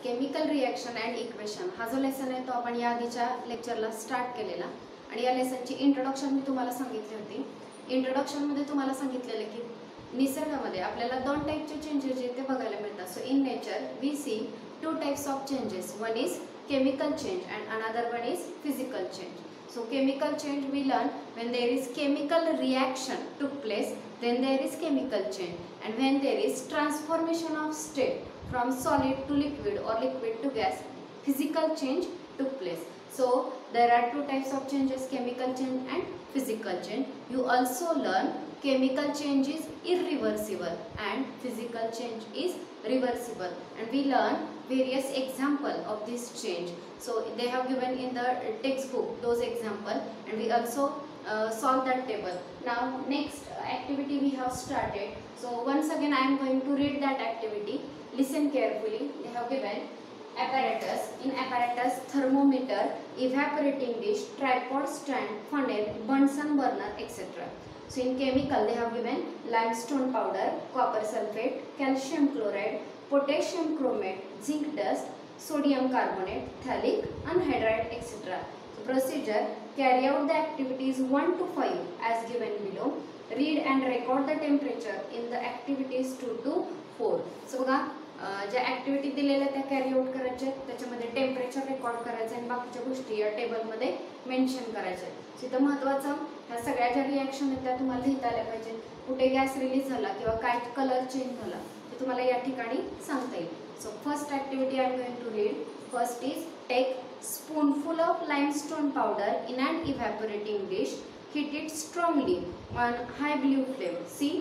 Chemical reaction and equation हा जो lesson आहे तो आपण या आधीच्या लेक्चरला स्टार्ट केलेला आणि या लेसनची इंट्रोडक्शन मी तुम्हाला सांगितली होती. इंट्रोडक्शनमध्ये तुम्हाला सांगितलेलं की निसर्गामध्ये आपल्याला दोन टाईपचे चेंजेस जे ते बघायला मिळतात. So in nature we see two types of changes. One is chemical change and another one is physical change. So chemical change we learn when there is chemical reaction took place, then there is chemical change, and when there is transformation of state from solid to liquid or liquid to gas, physical change took place. So there are two types of changes, chemical change and physical change. You also learn chemical change is irreversible and physical change is reversible, and we learn various example of this change. So they have given in the textbook those example, and we also solve that table. Now next activity we have started. So once again I am going to read that activity. Listen carefully. They have given apparatus. In apparatus, thermometer, evaporating dish, tripod stand, funnel, Bunsen burner, etc. So in chemical they have given limestone powder, copper sulfate, calcium chloride, potassium chromate, zinc dust, sodium carbonate, phthalic anhydride, etc. So procedure: carry out the activities 1 to 5 as given below. Read and record the temperature in the activities 2 to 4. So बघा ज्या activity दिलेल्या त्या carry out करायच्या, त्याच्यामध्ये temperature record करायचं आणि बाकीच्या गोष्टी या टेबलमध्ये मेन्शन करायच्या. तिथं महत्त्वाचं ह्या सगळ्या ज्या रिॲक्शन आहेत त्या तुम्हाला लिहिता आल्या पाहिजे. कुठे गॅस रिलीज झाला किंवा काय कलर चेंज झाला ते तुम्हाला या ठिकाणी सांगता येईल. So first activity I am going to read. First is take spoonful of limestone powder in an evaporating dish. Heat it strongly on high blue flame. See,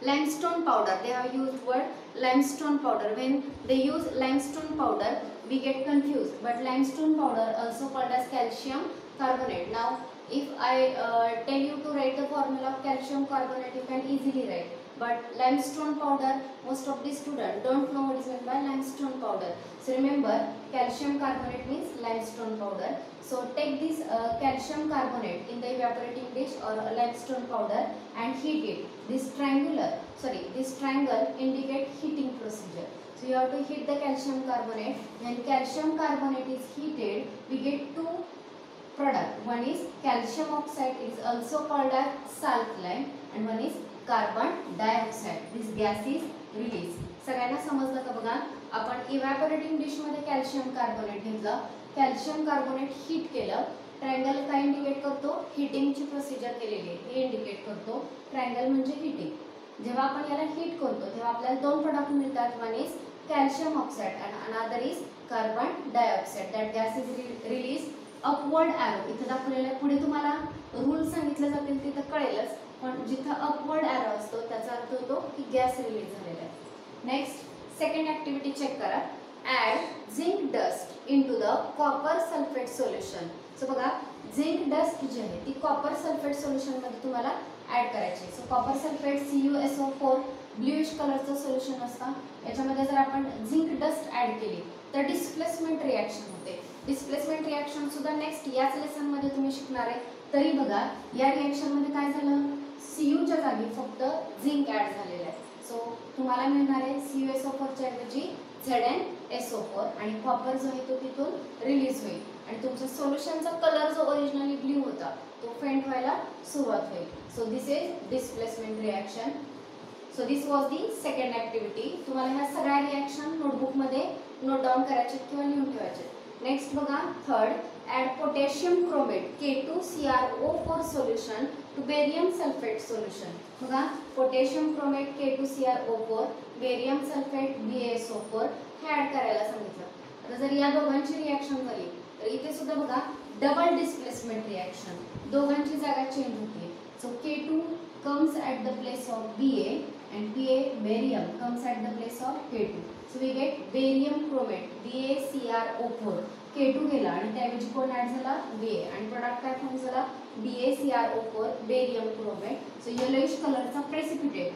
limestone powder, they have used word limestone powder. When they use limestone powder we get confused, but limestone powder also called as calcium carbonate. Now if I tell you to write the formula of calcium carbonate, you can easily write, but limestone powder most of the students don't know what is meant by limestone powder. So remember, calcium carbonate means limestone powder. So take this calcium carbonate in the evaporating dish or limestone powder and heat it. This triangle indicate heating procedure. So you have to heat the calcium carbonate. When calcium carbonate is heated, we get two product. One is calcium oxide, is also called as salt lime, and one is carbon dioxide. This gas is released. सगळ्यांना समजलं का? बघा, आपण इव्हॅपोरेटिंग dish मध्ये calcium carbonate घेतलं, calcium carbonate heat केलं. Triangle काय indicate करतो? हीटिंगची प्रोसिजर केलेली आहे हे इंडिकेट करतो. ट्रायंगल म्हणजे हीटिंग. जेव्हा आपण याला हीट करतो तेव्हा आपल्याला दोन प्रोडक्ट मिळतात. One is calcium oxide and another is carbon dioxide. That gas is release upward arrow. इथे दाखवलेलं आहे. पुढे तुम्हाला रूल सांगितले जातील तिथं कळेलच, पण जिथं अपवर्ड ॲरो असतो त्याचा अर्थ होतो की गॅस रिलीज झालेला आहे. नेक्स्ट सेकंड ॲक्टिव्हिटी चेक करा. Add zinc dust into the copper sulphate solution. So बघा, झिंक डस्ट जी आहे ती कॉपर सल्फेट सोल्युशनमध्ये तुम्हाला ॲड करायची. So copper sulphate CuSO4 bluish कलरचं सोल्युशन असतं. याच्यामध्ये जर आपण झिंक डस्ट ॲड केली तर डिस्प्लेसमेंट रिॲक्शन होते. डिस्प्लेसमेंट रिॲक्शन सुद्धा नेक्स्ट याच लेसनमध्ये तुम्ही शिकणार आहे. तरी बघा, या रिॲक्शनमध्ये काय झालं? Cuच्या जागी फक्त झिंक ॲड झालेलं आहे. सो तुम्हाला मिळणार आहे CuSO4 च्या ऐवजी ZnSO4 आणि कॉपर जो आहे तो तिथून रिलीज होईल आणि तुमच्या सोल्युशनचा कलर जो ओरिजिनली ब्लू होता तो फेंट व्हायला सुरुवात होईल. So this is displacement reaction. So this was the second activity. तुम्हाला ह्या सगळ्या रिॲक्शन नोटबुकमध्ये नोट डाऊन करायचे किंवा लिहून ठेवायचे. नेक्स्ट बघा, third, add potassium chromate K2CrO4 solution to barium sulphate solution. बघा, potassium chromate K2CrO4, barium sulphate BaSO4 हे ॲड करायला सांगितलं. आता जर या दोघांची रिॲक्शन झाली तर इथे सुद्धा बघा डबल डिस्प्लेसमेंट रिॲक्शन, दोघांची जागा चेंज होते. So K2 comes at the place of Ba and barium comes at the place of K2. So we get barium chromate BaCrO4. K2 गेला आणि त्याऐवजी कोण ॲड झाला? Ba, आणि प्रोडक्ट काय फॉर्म झाला? BaCrO4 barium chromate. So yellowish कलरचा precipitate.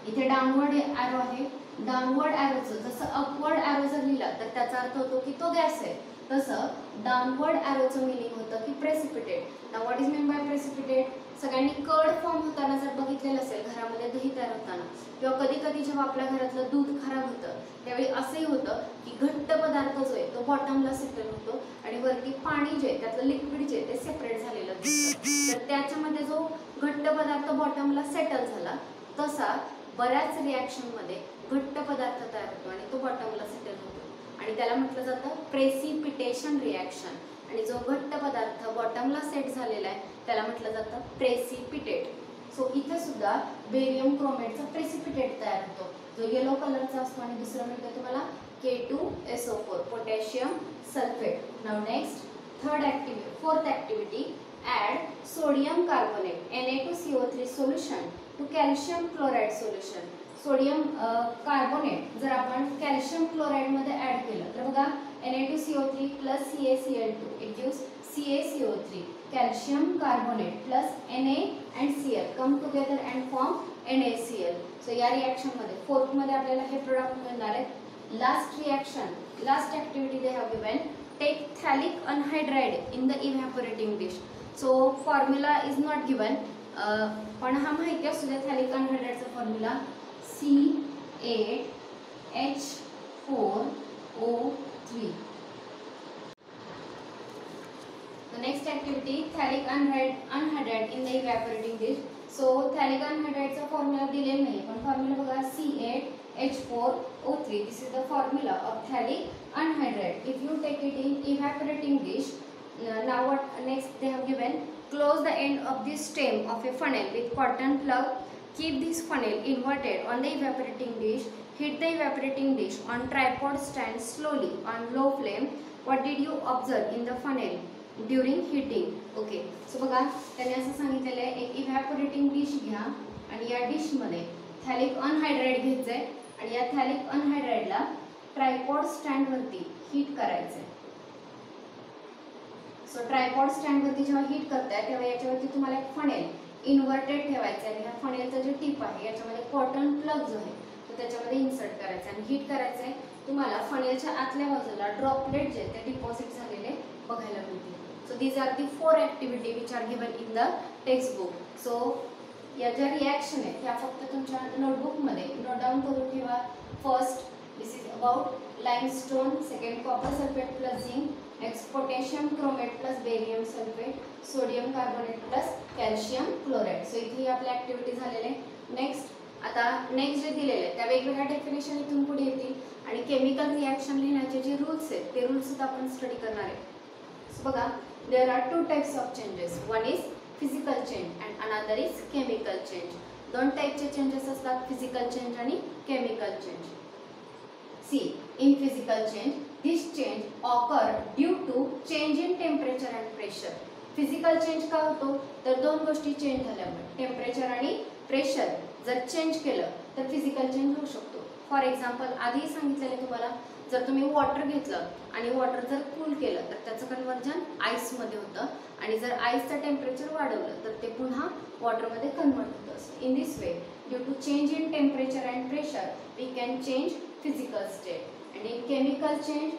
इथे डाऊनवर्ड ॲरो आहे. डाऊनवर्ड ॲरोचं जसं अपवर्ड ॲरो जर लिहिला तर त्याचा अर्थ होतो की तो गॅस आहे. तसं डाऊनवर्ड ॲरोचं मिनिंग होतं की precipitate. Now what is mean by precipitate? सगळ्यांनी कर्ड फॉर्म होताना जर बघितलेलं असेल घरामध्ये दही तयार होताना, किंवा कधी कधी जेव्हा आपल्या घरातलं दूध खराब होतं त्यावेळी असंही होतं की घट्ट पदार्थ जो आहे तो बॉटमला सेटल होतो आणि वरती पाणी जे आहे त्यातलं लिक्विड जे ते सेपरेट झालेलं दिसतं. तर त्याच्यामध्ये जो घट्ट पदार्थ बॉटमला सेटल झाला तसा बऱ्याच रिॲक्शनमध्ये घट्ट पदार्थ तयार होतो आणि तो बॉटमला सेटल होतो आणि त्याला म्हटलं जातं प्रेसिपिटेशन रिॲक्शन. आणि जो घट्ट पदार्थ बॉटमला सेट झालेला आहे त्याला म्हटलं जातं प्रेसिपिटेट. सो इथे सुद्धा बेरियम क्रोमेटचा प्रेसिपिटेट तयार होतो जो येलो कलरचा असतो आणि दुसरं मिळतं तुम्हाला K2SO4 potassium sulphate. Now next fourth activity, add sodium carbonate Na2CO3 solution to calcium chloride solution. Sodium carbonate जर आपण कॅल्शियम क्लोराईडमध्ये ॲड केलं तर बघा Na2CO3 plus CaCl2 it gives CaCO3. Calcium carbonate plus Na and Cl come together and form NaCl. So या रिॲक्शनमध्ये फोर्थमध्ये आपल्याला हे प्रोडक्ट मिळणार आहेत. Last reaction, last activity they have given, take phthalic anhydride in the evaporating dish. So formula is not given, पण हा माहिती असू द्या थॅलिक अनहायड्राइडचा formula C8H4O3. The next activity, phthalic anhydride in the evaporating dish. So phthalic anhydride चा formula दिलेला नाही पण formula बघा C8H4O3. This is the formula of phthalic anhydride. If you take it in evaporating dish, now what next they have given, close the end of the stem of a funnel with cotton plug. Keep this funnel inverted on the evaporating dish. Heat the evaporating dish on tripod stand slowly on low flame. What did you observe in the funnel during heating? Okay, so बघा त्याने असं सांगितलेलं आहे एक इव्हॅपोरेटिंग dish घ्या आणि या डिशमध्ये थॅलिक अनहायड्राइड घ्यायचं आहे आणि या थॅलिक अनहायड्राइडला ट्रायपॉड स्टँडवरती हीट करायचं आहे. सो ट्रायपॉड स्टँडवरती जेव्हा हीट करताय तेव्हा याच्यावरती तुम्हाला एक फनेल इन्व्हर्टेड ठेवायचं आहे आणि ह्या फनेलचं जे टिप आहे याच्यामध्ये कॉटन प्लग जो आहे तो त्याच्यामध्ये इन्सर्ट करायचा आणि हीट करायचं आहे. तुम्हाला फनेलच्या आतल्या बाजूला ड्रॉपलेट जे ते डिपॉझिट झालेले बघायला मिळतील. So these are the 4 activity which are given in the text book. So या ज्या रिॲक्शन आहेत त्या फक्त तुमच्या नोटबुकमध्ये नोट डाऊन करून ठेवा. First this is about limestone, second copper sulphate plus zinc, next potassium chromate plus barium sulphate, sodium carbonate plus calcium chloride. So इथे आपल्या ॲक्टिव्हिटी झालेले. नेक्स्ट आता नेक्स्ट जे दिलेले आहेत त्या वेगवेगळ्या डेफिनेशन इथून पुढे येतील आणि केमिकल रिॲक्शन लिहिण्याचे जे रूल्स आहेत ते रूल्स सुद्धा आपण स्टडी करणार आहे. सो बघा there are 2 types of changes. One is physical change and another is chemical change. 2 टाईपचे चेंजेस असतात, फिजिकल चेंज आणि chemical change. See in physical change this change occur due to change in temperature and pressure. Physical change का होतो तर 2 गोष्टी change झाल्यामुळे, temperature आणि pressure जर चेंज केलं तर फिजिकल चेंज होऊ शकतो. फॉर एक्झाम्पल आधी सांगितलेलं तुम्हाला जर तुम्ही वॉटर घेतलं आणि वॉटर जर कूल केलं तर त्याचं कन्वर्जन आईसमध्ये होतं आणि जर आईसचं टेम्परेचर वाढवलं तर ते पुन्हा वॉटरमध्ये कन्वर्ट होतं. In this way due to change in temperature and pressure we can change physical state. And in chemical change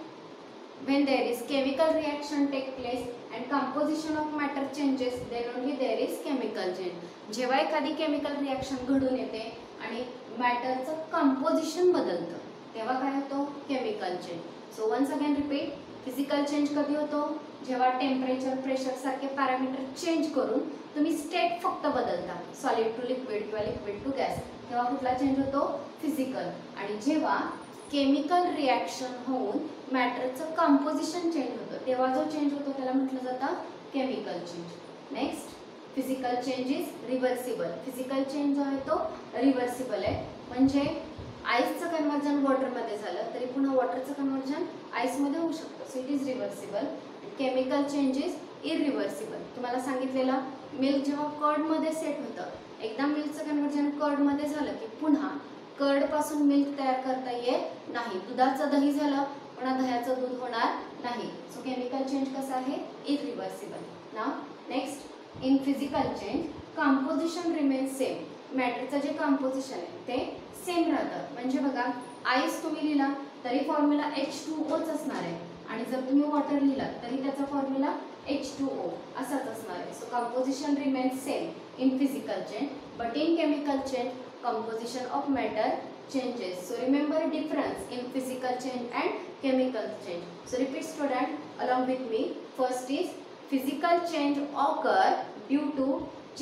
when there is chemical reaction take place and composition of matter changes then only there is chemical change. जेव्हा एखादी chemical reaction घडून येते आणि मॅटरचं composition बदलतं तेव्हा काय होतो chemical change. So once again repeat, physical change कधी होतो जेव्हा टेम्परेचर प्रेशर सारखे पॅरामीटर चेंज करून तुम्ही स्टेट फक्त बदलता, सॉलिड टू लिक्विड किंवा लिक्विड टू गॅस, तेव्हा कुठला चेंज होतो फिजिकल. आणि जेव्हा केमिकल रिॲक्शन होऊन मॅटरचं कंपोजिशन चेंज होतं तेव्हा जो चेंज होतो त्याला म्हटलं जातं chemical change. Next physical change is reversible. Physical change जो आहे तो रिव्हर्सिबल आहे, म्हणजे आईसचं कन्वर्जन वॉटरमध्ये झालं तरी पुन्हा वॉटरचं कन्वर्जन आईसमध्ये होऊ शकतं. So it is reversible. Chemical change is irreversible. तुम्हाला सांगितलेलं मिल्क जेव्हा कर्डमध्ये सेट होतं, एकदा मिल्कचं कन्वर्जन कर्डमध्ये झालं की पुन्हा कर्डपासून मिल्क तयार करता येत नाही. दुधाचं दही झालं पुन्हा दह्याचं दूध होणार नाही. सो केमिकल चेंज कसं आहे irreversible. Now next in physical change composition remains same. मॅटरचं जे कंपोजिशन आहे ते सेम राहतं. म्हणजे बघा आईस तुम्ही लिहिला तरी फॉर्म्युला H2Oच असणार आहे आणि आणि जर तुम्ही वॉटर लिहिलात तरी त्याचा फॉर्म्युला H2O असाच असणार आहे. So composition remains same in physical chain, but in chemical chain composition of matter changes. So remember difference in physical change and chemical change. So repeat student along with me. First is physical change occur due to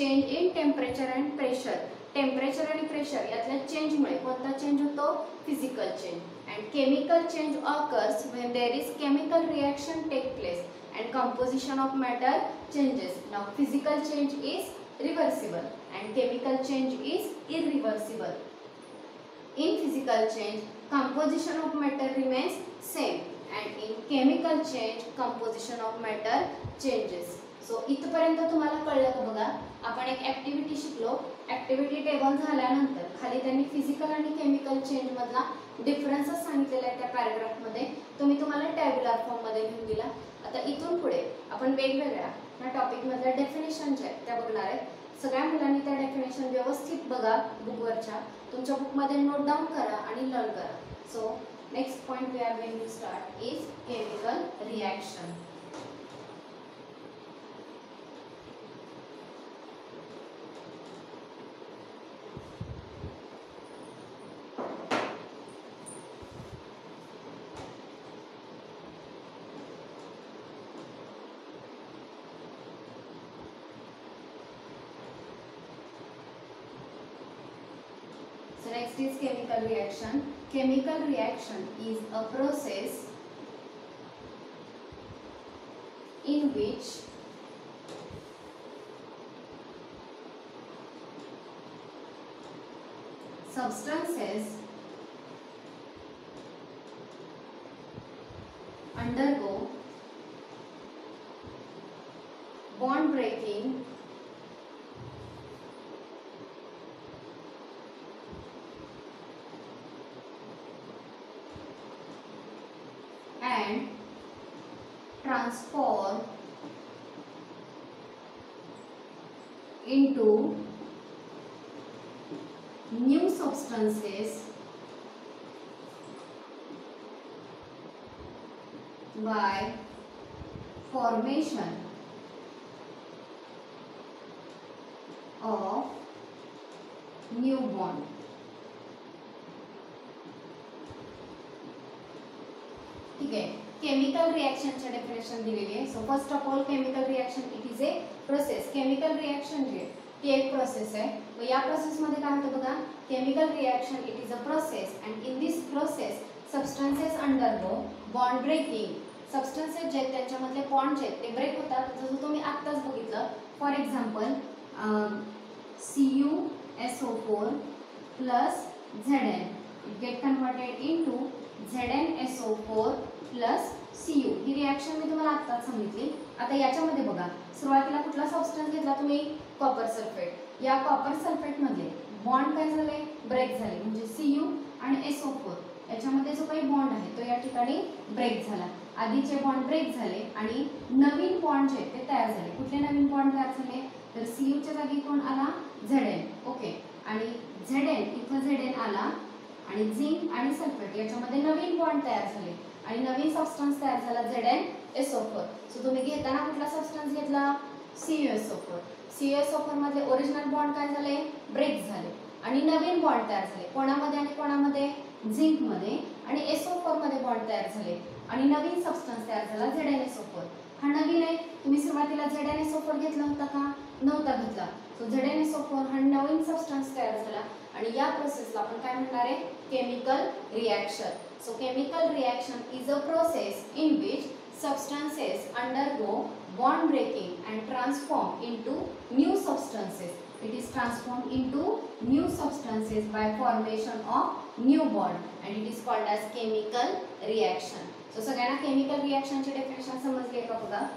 change in temperature and pressure. Temperature आणि pressure यातल्या चेंजमुळे कोणता change होतो? Physical change. And chemical change occurs when there is chemical reaction take place and composition of matter changes. Now physical change is reversible and chemical change is irreversible. In physical change composition of matter remains same and in chemical change composition of matter changes. So इथपर्यंत तुम्हाला कळलं का? बघा आपण एक activity शिकलो. Activity table झाल्यानंतर खाली त्यांनी फिजिकल आणि केमिकल चेंज मधला डिफरन्सेस सांगितलेला आहे त्या पॅराग्राफ मध्ये. तो मी तुम्हाला टॅब्युलर फॉर्म मध्ये लिहून दिला. आता इथून पुढे आपण वेगवेगळ्या या टॉपिक मधल्या डेफिनेशन ज्या आहेत त्या बघणार आहेत. सगळ्या मुलांनी त्या डेफिनेशन व्यवस्थित बघा बुकवरच्या. तुमच्या बुकमध्ये नोट डाऊन करा आणि लर्न करा. So next point we are going to start is chemical reaction. So next is chemical reaction. Chemical reaction is a process in which substances undergo bond breaking and transform into new substances by formation of new bond. ठीक है. Chemical रिएक्शनचे definition दिलेली आहे. So first of all chemical reaction it is a process. Chemical reaction जी आहे ती एक process आहे. व या प्रोसेस मध्ये काय होतं बघा, chemical reaction it is a process and in this process substances undergo bond breaking. Substances जे आहेत त्यांच्यामधले बॉन्ड जे आहेत ते ब्रेक होतात. जसं तुम्ही आत्ताच बघितलं. For example CuSO4 plus Zn get converted into ZnSO4 plus Cu. ही रिएक्शन मी तुम्हाला आत्ताच सांगितली. आता याच्यामध्ये बघा सुरुवातीला कुठला सबस्टन्स घेतला तुम्ही? Copper sulphate. या कॉपर सल्फेट मध्ये बॉन्ड काय झाले? ब्रेक झाले. म्हणजे Cu आणि SO4 याच्यामध्ये जो काही बॉन्ड आहे तो या ठिकाणी ब्रेक झाला. आधीचे बॉन्ड ब्रेक झाले आणि नवीन बॉन्ड जे ते तयार झाले. कुठले नवीन बॉन्ड तयार झाले? तर Cu च्या जागी कोण आला? Zn. ओके. आणि Zn इथं Zn आला आणि झिंक आणि सल्फेट याच्यामध्ये नवीन बॉन्ड तयार झाले आणि नवीन सबस्टन्स तयार झाला ZnSO4. सो तुम्ही घेताना कुठला सबस्टन्स घेतला? CuSO4. CuSO4 मध्ये ओरिजिनल बॉन्ड काय झाले? ब्रेक झाले आणि नवीन बॉन्ड तयार झाले. कोणामध्ये आणि कोणामध्ये? झिंक मध्ये आणि SO4 मध्ये बॉन्ड तयार झाले आणि नवीन सबस्टन्स तयार झाला ZnSO4. हा नवीन आहे. तुम्ही सुरुवातीला ZnSO4 घेतला होता का? नव्हता घेतला. सो ZnSO4 हा नवीन सबस्टन्स तयार झाला आणि या प्रोसेसला आपण काय म्हणणार आहे? Chemical reaction. So chemical reaction is a process in which substances undergo bond breaking and transform into new substances. It is transformed into new substances by formation of new bond and it is called as chemical reaction. So सगळ्यांना chemical रिएक्शनचे definition समजले का बघा?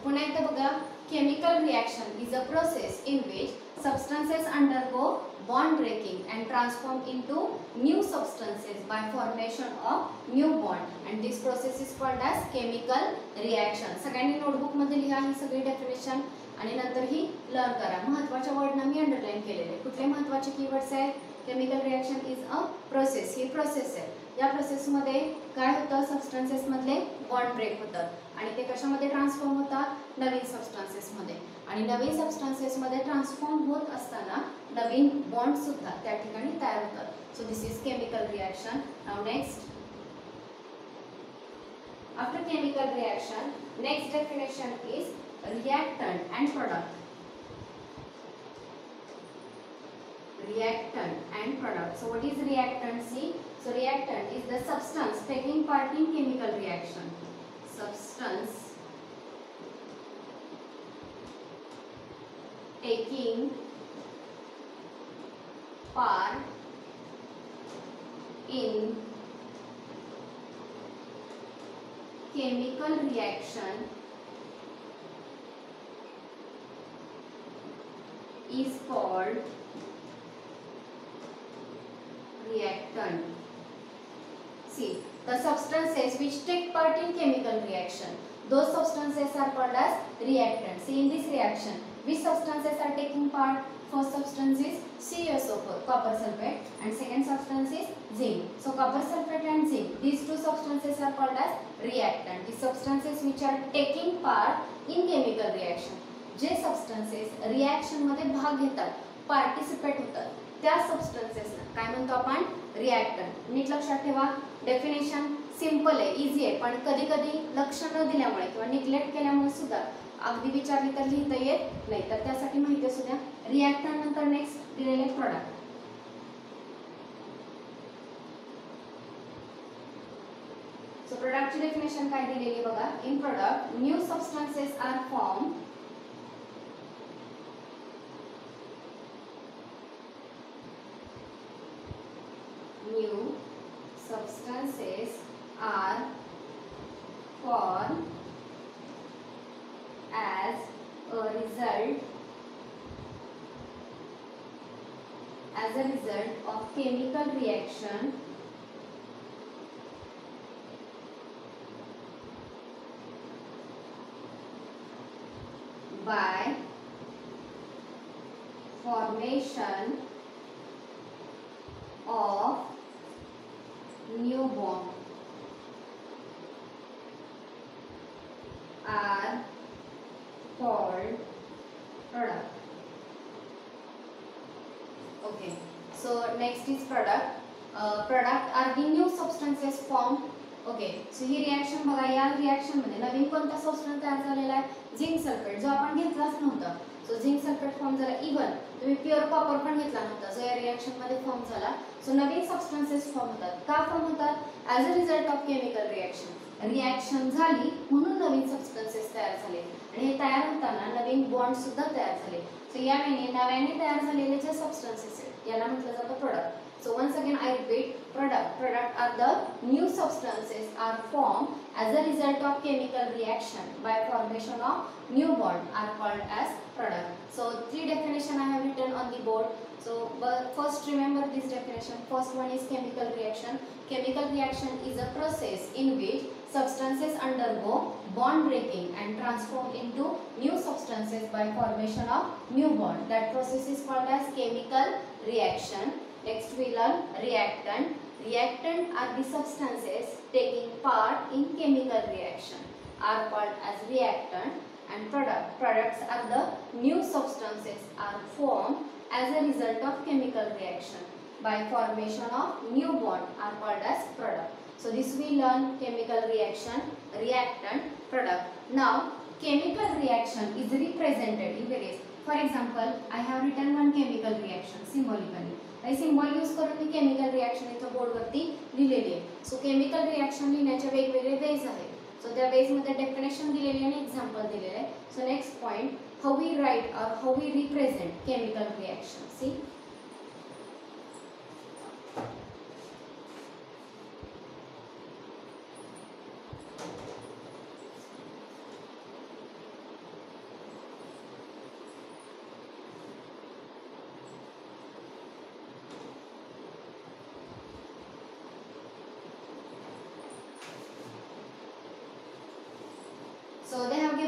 पुन्हा एकदा बघा. Chemical reaction is a process in which substances undergo bond breaking and transform into new substances by formation of new bond, and this process is called as chemical reaction. सगळ्यांनी notebook मध्ये लिहा ही सगळी डेफिनेशन आणि नंतर ही learn करा. महत्त्वाच्या वर्डना मी underline केलेले. कुठले महत्त्वाचे कीवर्ड्स आहेत? Chemical reaction is a process. He process आहे. या प्रोसेस मध्ये काय होतं? सबस्टन्सेस मधले बॉन्ड ब्रेक होतात आणि ते कशामध्ये ट्रान्सफॉर्म होतात? नवीन सबस्टन्सेस मध्ये. आणि नवीन सबस्टन्सेस मध्ये ट्रान्सफॉर्म होत असताना नवीन बॉन्ड सुद्धा त्या ठिकाणी तयार होतात. So this is chemical reaction. Now next, after chemical reaction, next definition is reactant and product. Reactant and product. So what is reactant? See, so reactant is the substance taking part in chemical reaction. Substance taking part in chemical reaction is called reactant. See, the substances which take part in chemical reaction, those substances are called as reactant. See, in this reaction, which substances are taking part? First substance is CaSO4, copper sulfate, and second substance is zinc. So copper sulfate and zinc, these two substances are called as reactant. The substances which are taking part in chemical reaction, जे substances reaction मध्ये भाग घेतात, participate होतात, त्या सबस्टन्सेसला काय म्हणतो आपण? Reactant. नीट लक्षात ठेवा. डेफिनेशन सिंपल आहे, इझी आहे, पण कधी कधी लक्ष न दिल्यामुळे किंवा निग्लेक्ट केल्यामुळे सुद्धा अगदी विचारली तर लिहिता येत नाही. तर त्यासाठी माहिती असू द्या. रिएक्टंट नंतर नेक्स्ट दिलेले प्रोडक्ट. सो प्रोडक्टची डेफिनेशन काय दिलेली बघा. In product new substances are form new substances are formed as a result of chemical reaction by formation of new bond are called product. Okay, so next is product. Product are the new substances formed. Okay, so he reaction बघा. या reaction मध्ये नवीन कोणता substance तयार झालेला आहे? Zinc sulphate, जो आपण घेतलाच नव्हता. सो झिंक सल्फेट फॉर्म झाला. इवन तुम्ही प्युअर कॉपर पण घेतला नव्हता, जो या रिएक्शन मध्ये फॉर्म झाला. सो नवीन सबस्टन्सेस फॉर्म होतात. का फॉर्म होतात? As a result of chemical reaction. Reaction झाली म्हणून नवीन सबस्टन्सेस तयार झाले आणि हे तयार होताना नवीन बॉन्ड सुद्धा तयार झाले. सो यावेळी नव्याने तयार झालेले जे सबस्टन्सेस आहेत याला म्हटलं जातं product. So once again I repeat, product are the new substances are formed as a result of chemical reaction by formation of new bond are called as product. So three definition I have written on the board. So first remember this definition. First one is chemical reaction. Chemical reaction is a process in which substances undergo bond breaking and transform into new substances by formation of new bond. That process is called as chemical reaction. Next we learn reactant. Reactant are the substances taking part in chemical reaction are called as reactant. And products are the new substances are formed as a result of chemical reaction by formation of new bond are called as product. So this we learn chemical reaction, reactant, product. Now chemical reaction is represented in various. For example, I have written one chemical reaction symbolically. I symbol use करून मी chemical reaction इथं board वरती लिहिलेली आहे. So chemical reaction लिहिण्याचे वेगवेगळे veg आहेत. So त्या veg मध्ये definition दिलेली आणि एक्झाम्पल दिलेले आहे. So next point, how we write or how we represent chemical reaction. See,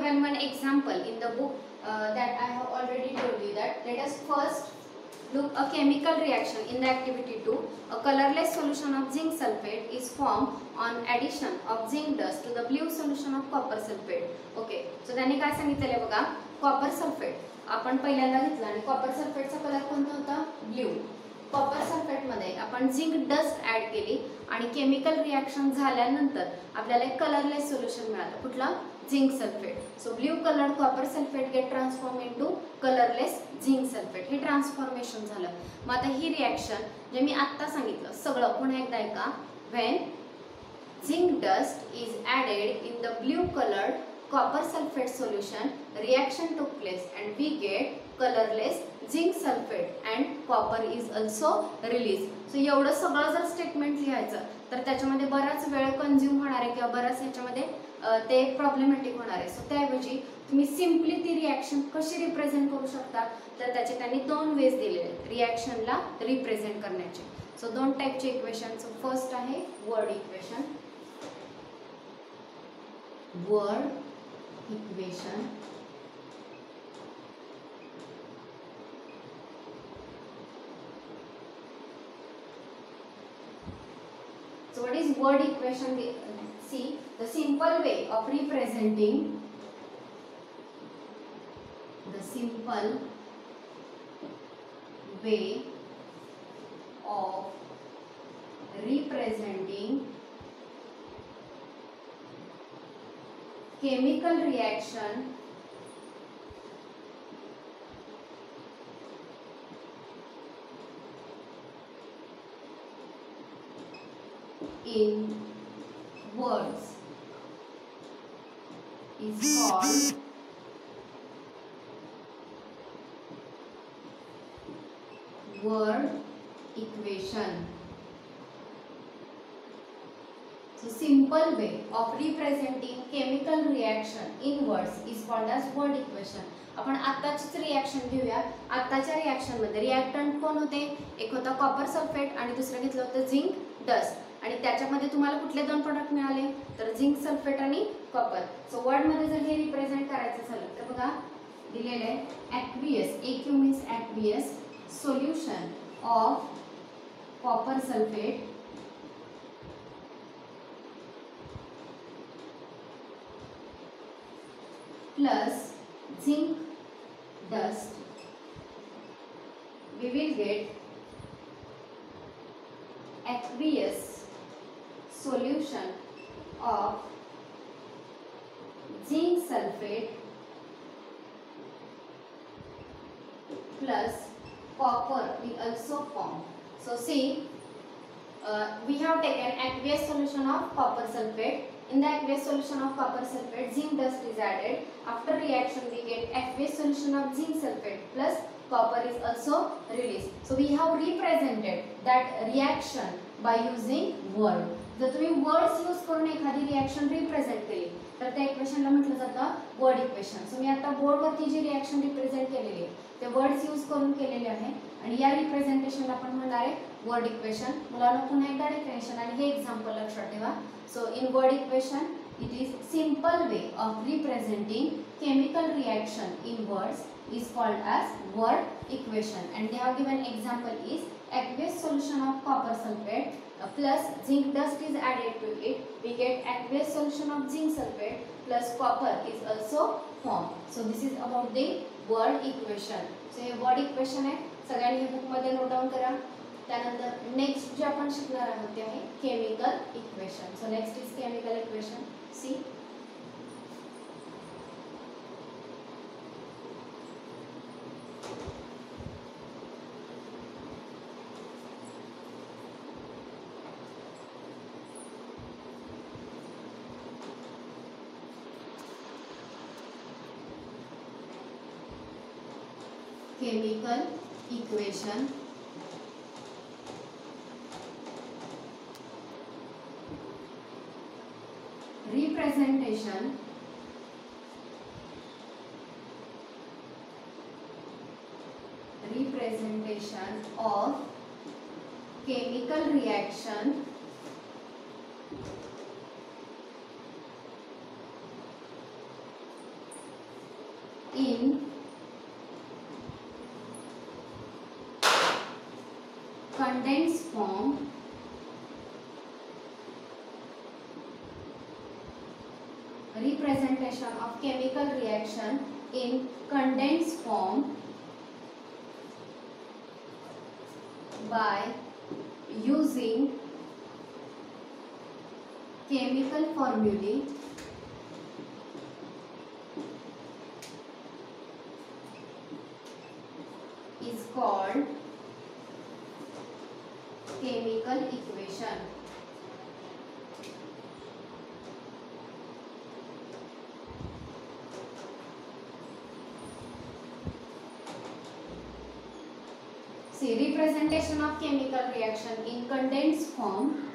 given one example in the book that I have already told you that. Let us first look a chemical reaction in the activity 2. A colorless solution of zinc sulfate is formed on addition of zinc dust to the blue solution of copper sulfate. Okay, so त्यांनी काय सांगितलेलं आहे बघा, copper sulphate आपण पहिल्यांदा घेतला आणि copper सल्फेटचा colour कोणता होता, ब्ल्यू. कॉपर सल्फेट मध्ये आपण झिंक डस्ट ऍड केली आणि केमिकल रिएक्शन झाल्यानंतर आपल्याला एक कलरलेस सोल्यूशन मिळालं, कुठला, zinc sulphate. So blue coloured copper sulphate get transform into colourless zinc sulphate. हे ट्रान्सफॉर्मेशन झालं. मग आता ही रिएक्शन जे मी आत्ता सांगितलं सगळं पुन्हा एकदा ऐका. When zinc dust is added in the blue colored copper sulfate solution, reaction took place and we get colorless zinc sulfate and copper is also released. So एवढं सगळं जर स्टेटमेंट लिहायचं तर त्याच्यामध्ये बराच वेळ कंझ्युम होणार आहे किंवा बराच याच्यामध्ये ते प्रॉब्लेमॅटिक होणार आहे. सो त्याऐवजी तुम्ही सिम्पली ती रिएक्शन कशी रिप्रेझेंट करू शकता तर त्याचे त्यांनी दोन वेज दिलेले आहेत रिएक्शनला रिप्रेझेंट करण्याचे. सो दोन टाईपचे इक्वेशन. सो फर्स्ट आहे word equation. Word equation so what is word equation? See, the simple way of representing chemical reaction in words is called word equation. So simple way of representing chemical reaction in words is called as word equation. आपण आत्ताचीच reaction घेऊया. आत्ताच्या reaction मध्ये reactant कोण होते, एक होता copper sulphate आणि दुसरं घेतलं होतं झिंक डस्ट. आणि त्याच्यामध्ये तुम्हाला कुठले दोन प्रोडक्ट मिळाले तर झिंक सल्फेट आणि कॉपर. सो वर्ड मध्ये जर हे रिप्रेझेंट करायचं झालं तर बघा दिलेलं आहे aqueous. AQ means aqueous solution of copper sulphate plus zinc dust, we will get aqueous solution of zinc sulfate plus copper will also form. So see, we have taken aqueous solution of copper sulfate. In the aqueous solution of copper sulfate, zinc dust is added. After reaction, we get aqueous solution of zinc sulfate plus copper is also released. So we have represented that reaction by using word. जर तुम्ही words use करून एखादी reaction represent केली तर त्या इक्वेशनला म्हटलं जातं word equation. So मी आता बोर्ड वरती जी रिएक्शन रिप्रेझेंट केलेली आहे ते वर्ड्स यूज करून केलेले आहे आणि या रिप्रेझेंटेशनला आपण म्हणणार आहे वर्ड इक्वेशन. मुलांना पुन्हा एकदा डेफिनेशन आणि हे एक्झाम्पल लक्षात ठेवा. So in word equation, it is simple way of representing chemical reaction in words is called as word equation. And they have given example is aqueous solution of copper sulfate plus zinc dust is added to it. We get aqueous solution of zinc sulfate plus copper is also formed. So this is about the word equation. So हे word equation आहे. सगळ्यांनी हे book मध्ये note down करा. त्यानंतर next जे आपण शिकणार आहोत ते आहे chemical equation. So next is chemical equation. See chemical equation representation of chemical reaction condensed form representation of chemical reaction in condensed form by using chemical formulae is called chemical equation. See, representation of chemical reaction in condensed form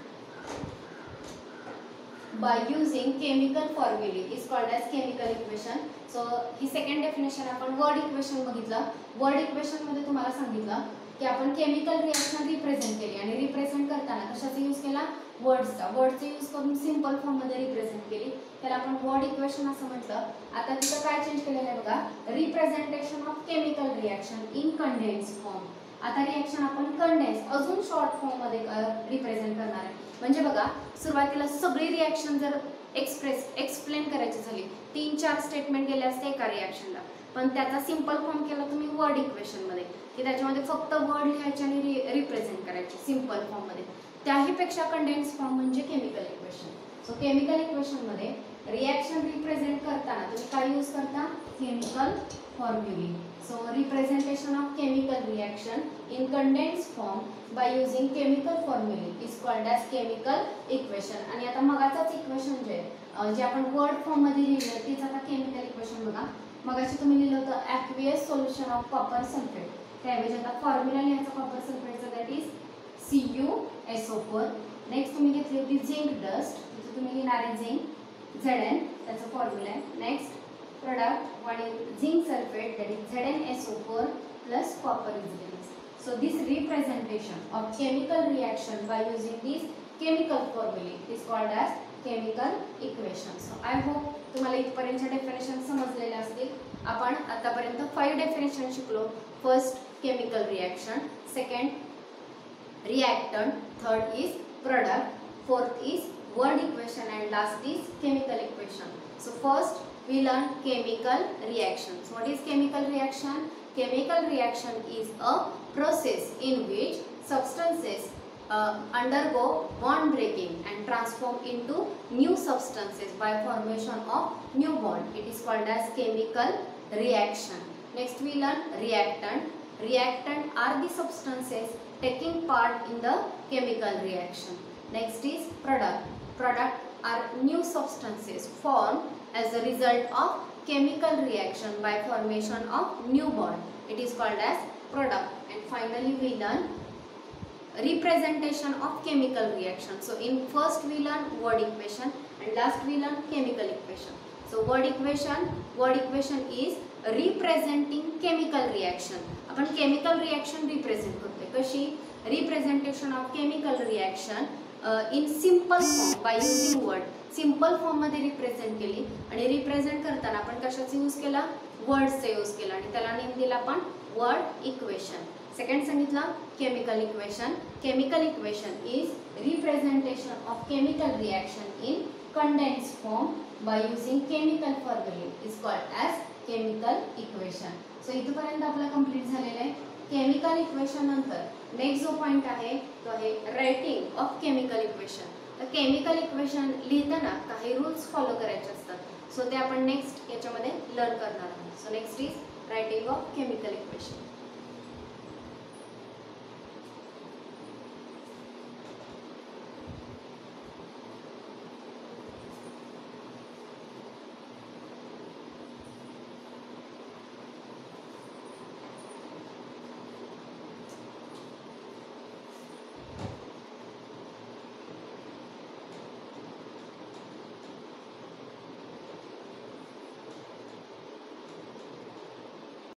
by using chemical formulae is called as chemical equation. So he second definition आपण word equation बघितलं. Word equation मध्ये तुम्हाला सांगितलं की आपण chemical reaction represent केली आणि represent करताना कशाचा यूज केला? वर्ड्सचा. वर्डचा यूज करून सिंपल फॉर्म मध्ये रिप्रेझेंट केली, त्याला आपण वर्ड इक्वेशन असं म्हटलं. आता तिथं काय चेंज केलेलं आहे बघा, representation of chemical reaction in condensed form. आता रिएक्शन आपण कंडेन्स अजून शॉर्ट फॉर्म मध्ये रिप्रेझेंट करणार आहे. म्हणजे बघा, सुरुवातीला सगळी रिएक्शन जर एक्सप्लेन करायची झाली, 3-4 स्टेटमेंट गेले असते एका रिएक्शनला, पण त्याचा सिंपल फॉर्म केला तुम्ही वर्ड इक्वेशन मध्ये की त्याच्यामध्ये फक्त वर्ड लिहायचे आणि रिप्रेझेंट करायचे सिंपल फॉर्म मध्ये. त्याही पेक्षा कंडेन्स फॉर्म म्हणजे chemical equation. So chemical equation मध्ये रिएक्शन रिप्रेझेंट करताना तुम्ही काय यूज करता? Chemical फॉर्म्युले. So representation of chemical reaction in condensed form by using chemical formulae is called as chemical equation. आणि आता मगाचाच इक्वेशन जे आपण वर्ड फॉर्म मध्ये लिहिलं तेच आता केमिकल इक्वेशन बघा. मगाशी तुम्ही लिहिलं होतं aqueous solution of copper sulfate. त्याऐवजी आता फॉर्म्युला लिहायचा कॉपर सल्फेटचा, दॅट इज CuSO4. नेक्स्ट तुम्ही घेतली होती झिंक डस्ट, तिथे तुम्ही लिहिणार आहे झिंक Zn, त्याचा फॉर्म्युला आहे. Next product, one is zinc sulfate, that is ZnSO4 plus copper is released. So this representation of chemical reaction by using these chemical formulae is called as chemical equation. So I hope तुम्हाला इथपर्यंतच्या definition समजलेले असतील. आपण आतापर्यंत 5 definition शिकलो. First chemical reaction, second reactant, third is product, fourth is word equation and last is chemical equation. So first we learn chemical reaction. So what is chemical reaction? Chemical reaction is a process in which substances undergo bond breaking and transform into new substances by formation of new bond. It is called as chemical reaction. Next we learn reactant. Reactant are the substances taking part in the chemical reaction. Next is product. Product are new substances formed as a result of chemical reaction by formation of new bond. It is called as product. And finally we learn representation of chemical reaction. So in first we learn word equation and last we learn chemical equation. So word equation is representing chemical reaction. आपण chemical reaction represent करते. कशी? Representation of chemical reaction in simple form by using word. Simple form मध्ये represent केली आणि represent करताना आपण कशाचा use केला? वर्ड्सचा यूज केला आणि त्याला नेम दिला आपण वर्ड इक्वेशन. सेकंड सांगितलं chemical equation. Chemical equation is representation of chemical reaction in condensed form by using chemical formulae is called as chemical equation. So इथपर्यंत आपलं कंप्लीट झालेलं आहे. केमिकल इक्वेशन नंतर नेक्स्ट जो पॉइंट आहे तो आहे रायटिंग ऑफ केमिकल इक्वेशन. तर केमिकल इक्वेशन लिहिताना काही रूल्स फॉलो करायचे असतात. सो ते आपण नेक्स्ट याच्यामध्ये लर्न करणार आहोत. So next is writing of chemical equation.